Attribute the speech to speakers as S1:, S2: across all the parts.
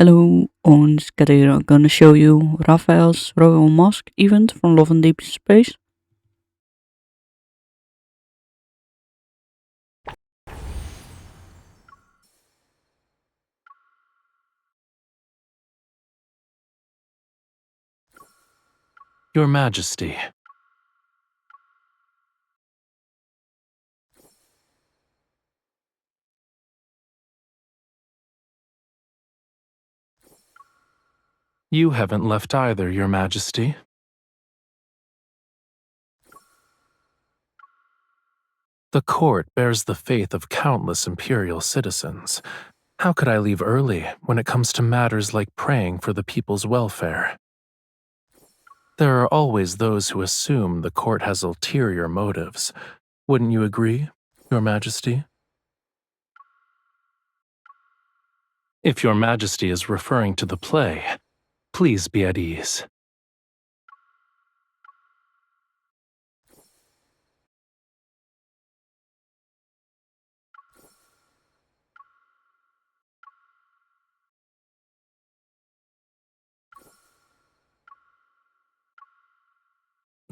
S1: Hello, und gerade gonna show you Rafayel's Royal Masque event from Love and Deepspace.
S2: Your Majesty. You haven't left either, Your Majesty. The court bears the faith of countless imperial citizens. How could I leave early when it comes to matters like praying for the people's welfare? There are always those who assume the court has ulterior motives. Wouldn't you agree, Your Majesty? If Your Majesty is referring to the play, please be at ease.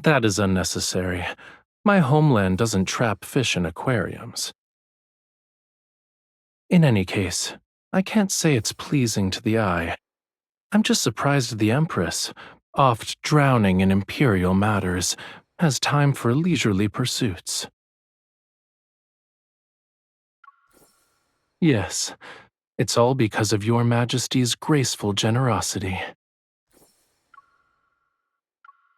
S2: That is unnecessary. My homeland doesn't trap fish in aquariums. In any case, I can't say it's pleasing to the eye. I'm just surprised the Empress, oft drowning in imperial matters, has time for leisurely pursuits. Yes, it's all because of Your Majesty's graceful generosity.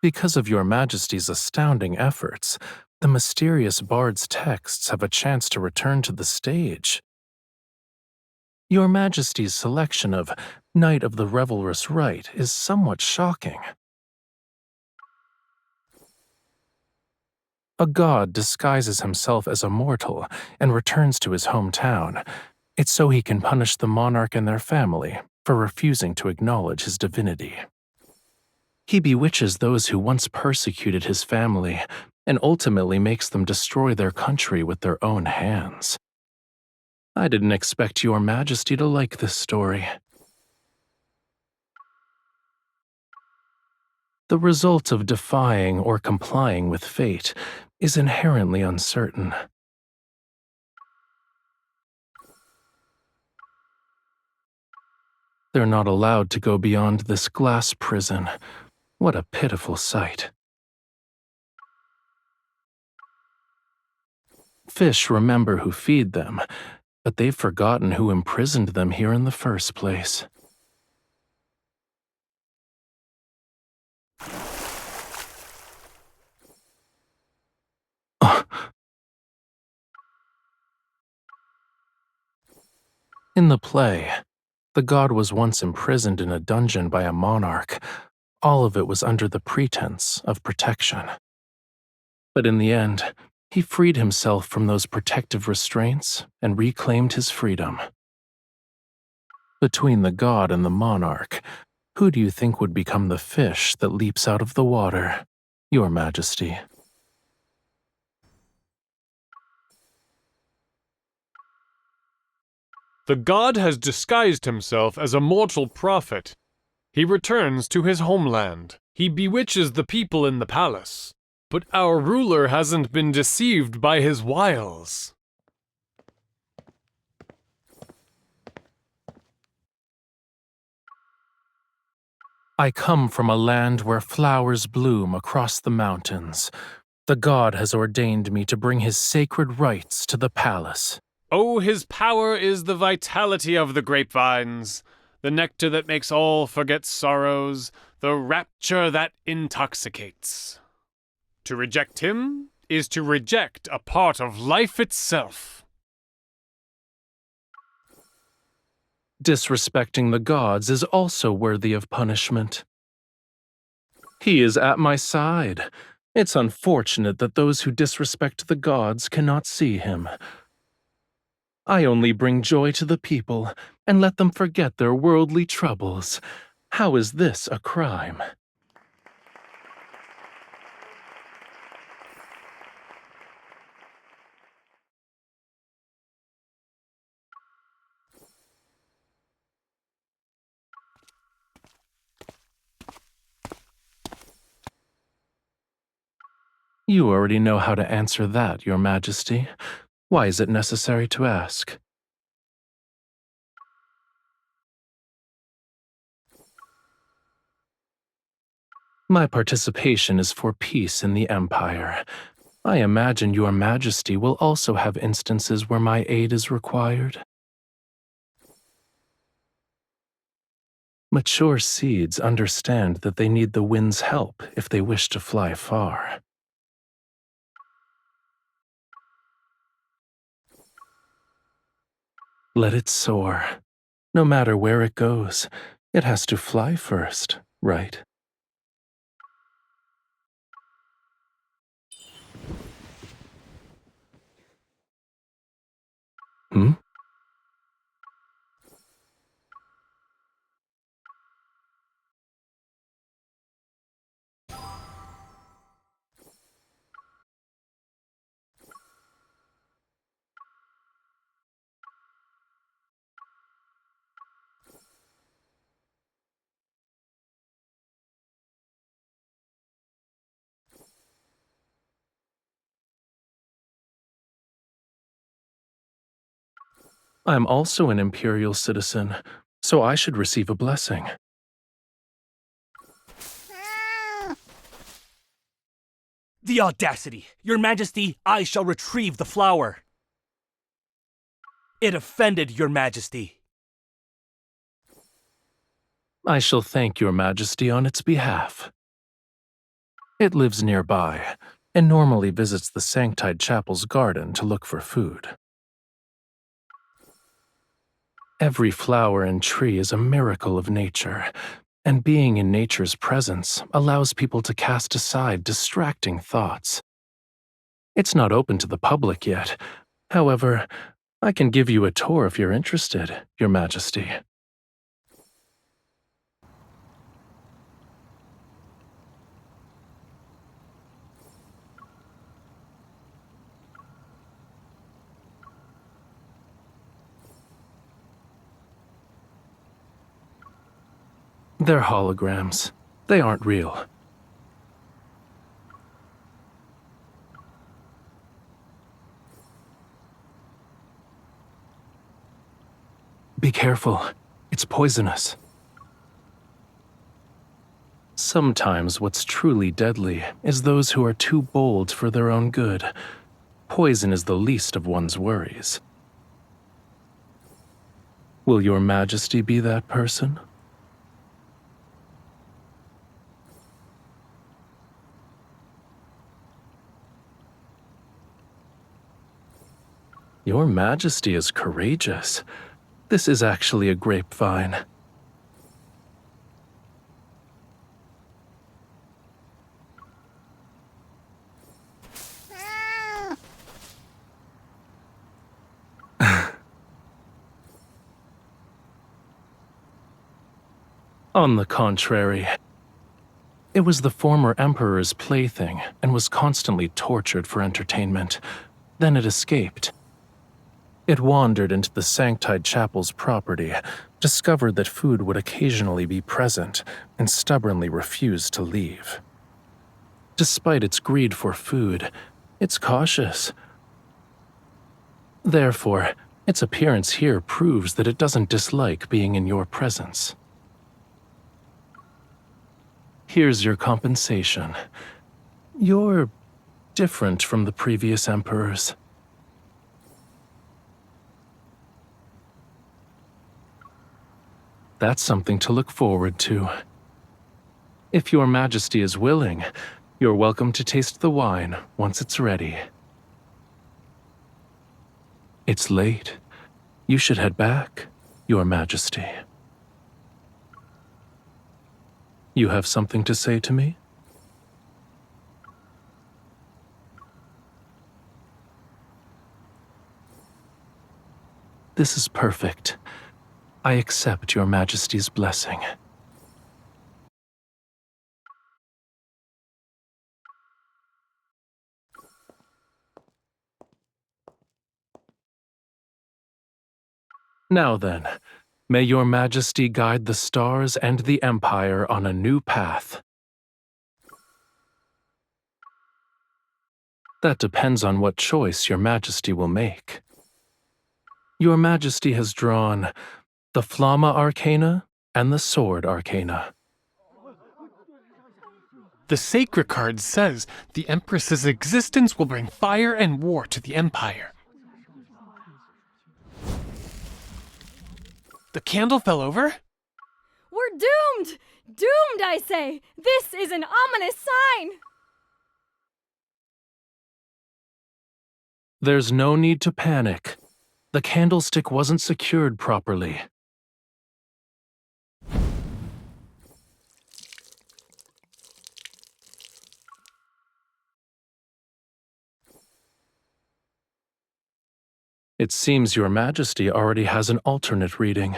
S2: Because of Your Majesty's astounding efforts, the mysterious bard's texts have a chance to return to the stage. Your Majesty's selection of Knight of the Revelrous Rite is somewhat shocking. A god disguises himself as a mortal and returns to his hometown. It's so he can punish the monarch and their family for refusing to acknowledge his divinity. He bewitches those who once persecuted his family and ultimately makes them destroy their country with their own hands. I didn't expect Your Majesty to like this story. The result of defying or complying with fate is inherently uncertain. They're not allowed to go beyond this glass prison. What a pitiful sight. Fish remember who feed them, but they've forgotten who imprisoned them here in the first place. In the play, the god was once imprisoned in a dungeon by a monarch. All of it was under the pretense of protection. But in the end, he freed himself from those protective restraints and reclaimed his freedom. Between the god and the monarch, who do you think would become the fish that leaps out of the water, Your Majesty?
S3: The god has disguised himself as a mortal prophet. He returns to his homeland. He bewitches the people in the palace. But our ruler hasn't been deceived by his wiles.
S2: I come from a land where flowers bloom across the mountains. The god has ordained me to bring his sacred rites to the palace.
S3: Oh, his power is the vitality of the grapevines, the nectar that makes all forget sorrows, the rapture that intoxicates. To reject him is to reject a part of life itself.
S2: Disrespecting the gods is also worthy of punishment. He is at my side. It's unfortunate that those who disrespect the gods cannot see him. I only bring joy to the people and let them forget their worldly troubles. How is this a crime? You already know how to answer that, Your Majesty. Why is it necessary to ask? My participation is for peace in the Empire. I imagine Your Majesty will also have instances where my aid is required. Mature seeds understand that they need the wind's help if they wish to fly far. Let it soar. No matter where it goes, it has to fly first, right? Hmm? I'm also an imperial citizen, so I should receive a blessing.
S4: The audacity! Your Majesty, I shall retrieve the flower. It offended Your Majesty.
S2: I shall thank Your Majesty on its behalf. It lives nearby, and normally visits the Sanctide Chapel's garden to look for food. Every flower and tree is a miracle of nature, and being in nature's presence allows people to cast aside distracting thoughts. It's not open to the public yet. However, I can give you a tour if you're interested, Your Majesty. They're holograms. They aren't real. Be careful. It's poisonous. Sometimes what's truly deadly is those who are too bold for their own good. Poison is the least of one's worries. Will Your Majesty be that person? Your Majesty is courageous. This is actually a grapevine. On the contrary, it was the former emperor's plaything and was constantly tortured for entertainment. Then it escaped. It wandered into the Sanctide Chapel's property, discovered that food would occasionally be present, and stubbornly refused to leave. Despite its greed for food, it's cautious. Therefore, its appearance here proves that it doesn't dislike being in your presence. Here's your compensation. You're different from the previous emperors. That's something to look forward to. If Your Majesty is willing, you're welcome to taste the wine once it's ready. It's late. You should head back, Your Majesty. You have something to say to me? This is perfect. I accept Your Majesty's blessing. Now then, may Your Majesty guide the stars and the Empire on a new path. That depends on what choice your Majesty will make. Your Majesty has drawn the Flamma Arcana and the Sword Arcana.
S3: The sacred card says the Empress's existence will bring fire and war to the Empire. The candle fell over?
S5: We're doomed! Doomed, I say! This is an ominous sign!
S2: There's no need to panic. The candlestick wasn't secured properly. It seems your Majesty already has an alternate reading.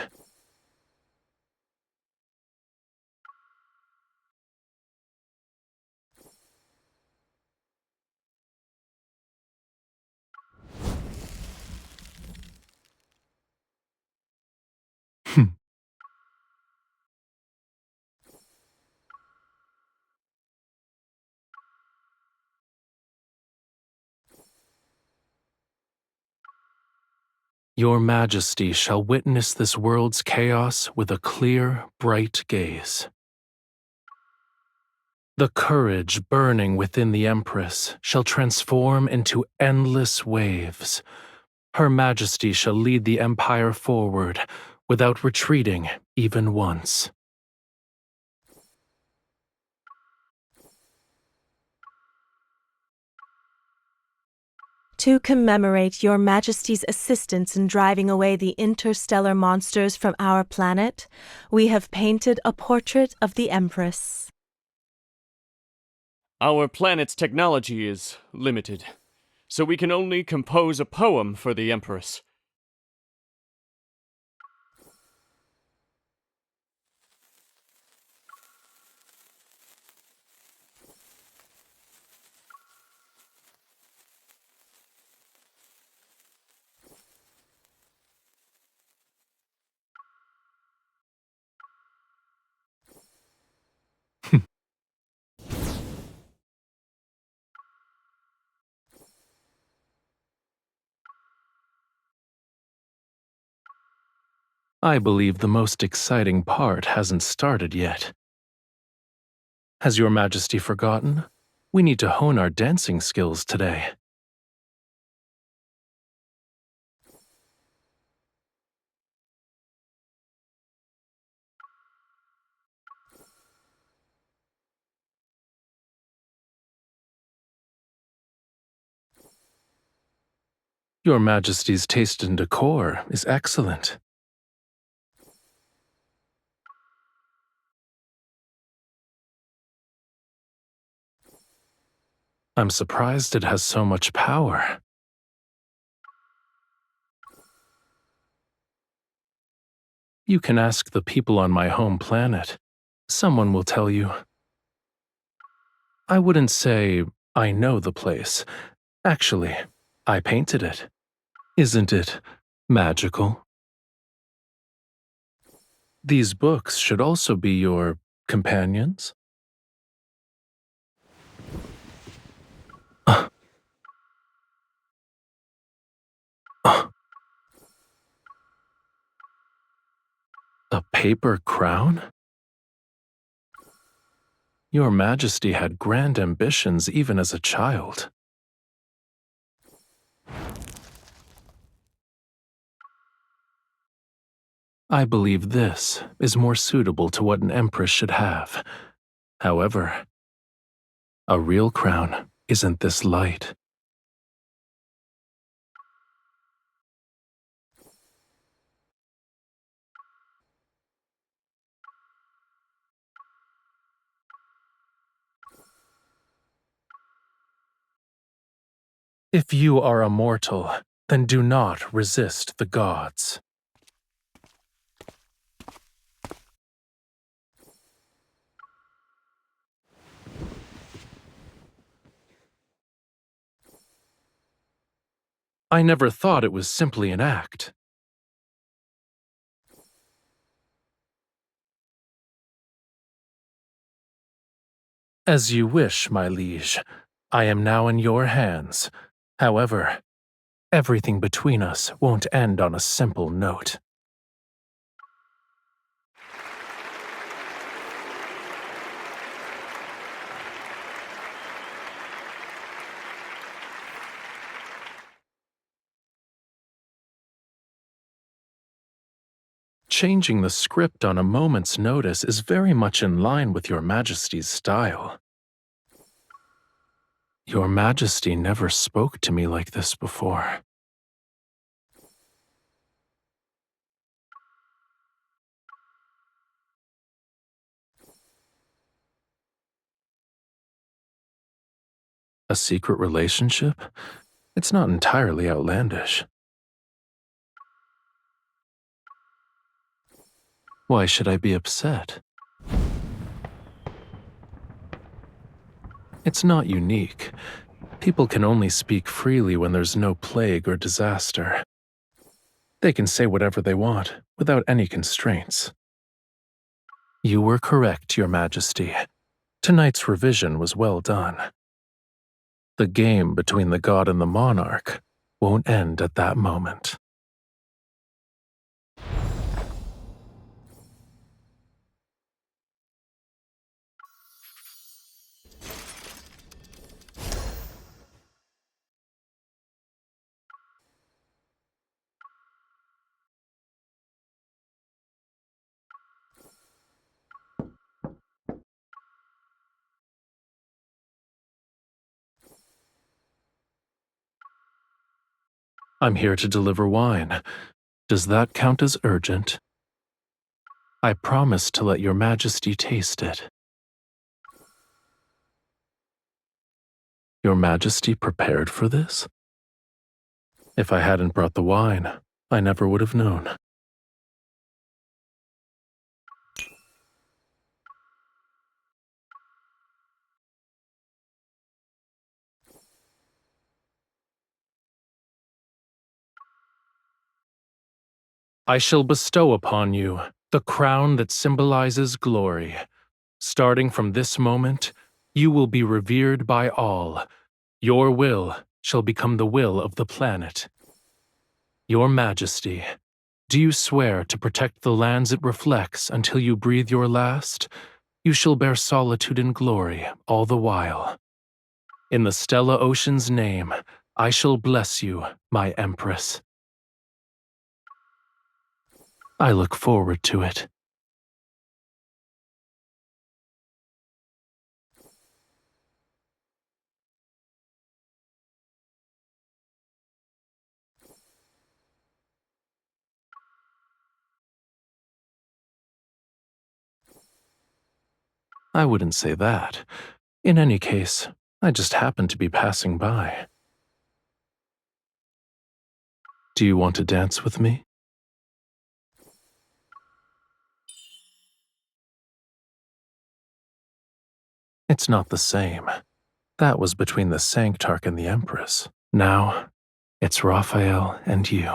S2: Your Majesty shall witness this world's chaos with a clear, bright gaze. The courage burning within the Empress shall transform into endless waves. Her Majesty shall lead the Empire forward without retreating even once.
S6: To commemorate Your Majesty's assistance in driving away the interstellar monsters from our planet, we have painted a portrait of the Empress.
S7: Our planet's technology is limited, so we can only compose a poem for the Empress.
S2: I believe the most exciting part hasn't started yet. Has Your Majesty forgotten? We need to hone our dancing skills today. Your Majesty's taste in decor is excellent. I'm surprised it has so much power. You can ask the people on my home planet. Someone will tell you. I wouldn't say I know the place. Actually, I painted it. Isn't it magical? These books should also be your companions. A paper crown? Your Majesty had grand ambitions even as a child. I believe this is more suitable to what an empress should have. However, a real crown isn't this light. If you are a mortal, then do not resist the gods. I never thought it was simply an act. As you wish, my liege. I am now in your hands. However, everything between us won't end on a simple note. Changing the script on a moment's notice is very much in line with Your Majesty's style. Your Majesty never spoke to me like this before. A secret relationship? It's not entirely outlandish. Why should I be upset? It's not unique. People can only speak freely when there's no plague or disaster. They can say whatever they want, without any constraints. You were correct, Your Majesty. Tonight's revision was well done. The game between the god and the monarch won't end at that moment. I'm here to deliver wine. Does that count as urgent? I promise to let Your Majesty taste it. Your Majesty prepared for this? If I hadn't brought the wine, I never would have known. I shall bestow upon you the crown that symbolizes glory. Starting from this moment, you will be revered by all. Your will shall become the will of the planet. Your Majesty, do you swear to protect the lands it reflects until you breathe your last? You shall bear solitude and glory all the while. In the Stella Ocean's name, I shall bless you, my Empress. I look forward to it. I wouldn't say that. In any case, I just happened to be passing by. Do you want to dance with me? It's not the same. That was between the Sanctarch and the Empress. Now, it's Raphael and you.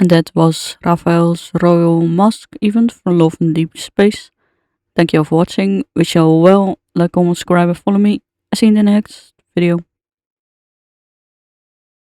S1: And that was Rafayel's Royal Masque event for Love and Deepspace. Thank you all for watching. Wish you all well. Like, comment, subscribe, and follow me. See you in the next video.